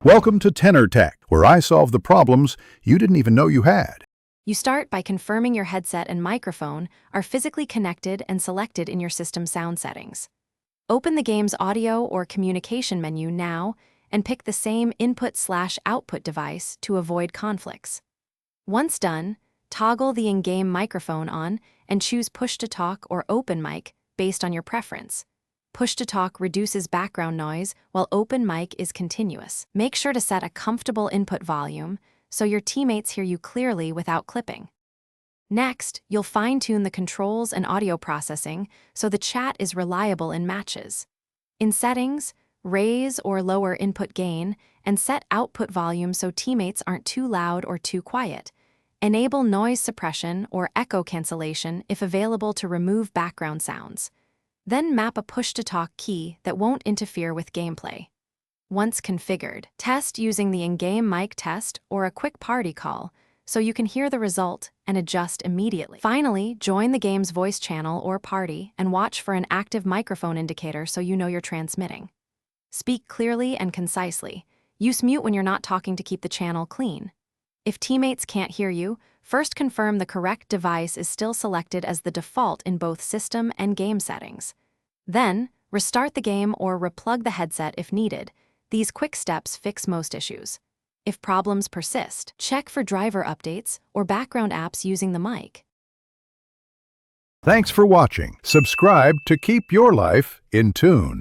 Welcome to Tenor Tech, where I solve the problems you didn't even know you had. You start by confirming your headset and microphone are physically connected and selected in your system sound settings. Open the game's audio or communication menu now and pick the same input/output device to avoid conflicts. Once done, toggle the in-game microphone on and choose push-to-talk or open mic based on your preference. Push-to-talk reduces background noise, while open mic is continuous. Make sure to set a comfortable input volume so your teammates hear you clearly without clipping. Next, you'll fine-tune the controls and audio processing so the chat is reliable in matches. In settings, raise or lower input gain and set output volume so teammates aren't too loud or too quiet. Enable noise suppression or echo cancellation if available to remove background sounds. Then map a push-to-talk key that won't interfere with gameplay. Once configured, test using the in-game mic test or a quick party call so you can hear the result and adjust immediately. Finally, join the game's voice channel or party and watch for an active microphone indicator so you know you're transmitting. Speak clearly and concisely. Use mute when you're not talking to keep the channel clean. If teammates can't hear you, first confirm the correct device is still selected as the default in both system and game settings. Then, restart the game or replug the headset if needed. These quick steps fix most issues. If problems persist, check for driver updates or background apps using the mic. Thanks for watching. Subscribe to keep your life in tune.